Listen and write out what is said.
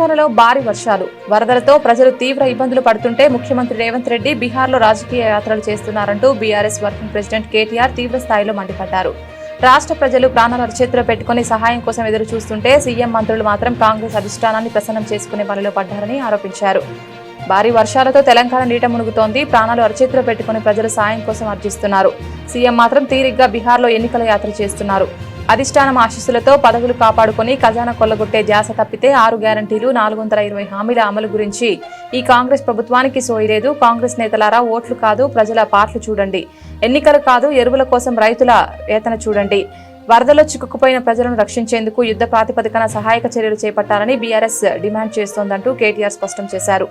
తెలంగాణలో భారీ వర్షాలు, వరదలతో ప్రజలు తీవ్ర ఇబ్బందులు పడుతుంటే ముఖ్యమంత్రి రేవంత్ రెడ్డి బీహార్లో రాజకీయ యాత్రలు చేస్తున్నారంటూ బీఆర్ఎస్ వర్కింగ్ ప్రెసిడెంట్ కేటీఆర్ తీవ్ర స్థాయిలో మండిపడ్డారు. రాష్ట్ర ప్రజలు ప్రాణాలు అరచేతిలో పెట్టుకుని సహాయం కోసం ఎదురు చూస్తుంటే సీఎం మంత్రులు మాత్రం కాంగ్రెస్ అధిష్టానాన్ని ప్రసన్నం చేసుకునే పనిలో పడ్డారని ఆరోపించారు. భారీ వర్షాలతో తెలంగాణ నీట మునుగుతోంది. ప్రాణాలు అరచేతిలో పెట్టుకుని ప్రజలు సాయం కోసం అర్జిస్తున్నారు. సీఎం మాత్రం తీరిగ్గా బీహార్లో ఎన్నికల యాత్ర చేస్తున్నారు. అధిష్టానం ఆశీస్సులతో పదవులు కాపాడుకుని ఖజానా కొల్లగొట్టే ధ్యాస తప్పితే 6 గ్యారంటీలు 420 హామీల అమలు గురించి ఈ కాంగ్రెస్ ప్రభుత్వానికి సోయలేదు. కాంగ్రెస్ నేతలారా, ఓట్లు కాదు ప్రజల పాటలు చూడండి, ఎన్నికలు కాదు ఎరువుల కోసం రైతుల వేతన చూడండి. వరదలో చిక్కుకుపోయిన ప్రజలను రక్షించేందుకు యుద్ధ ప్రాతిపదికన సహాయక చర్యలు చేపట్టాలని బీఆర్ఎస్ డిమాండ్ చేస్తోందంటూ కేటీఆర్ స్పష్టం చేశారు.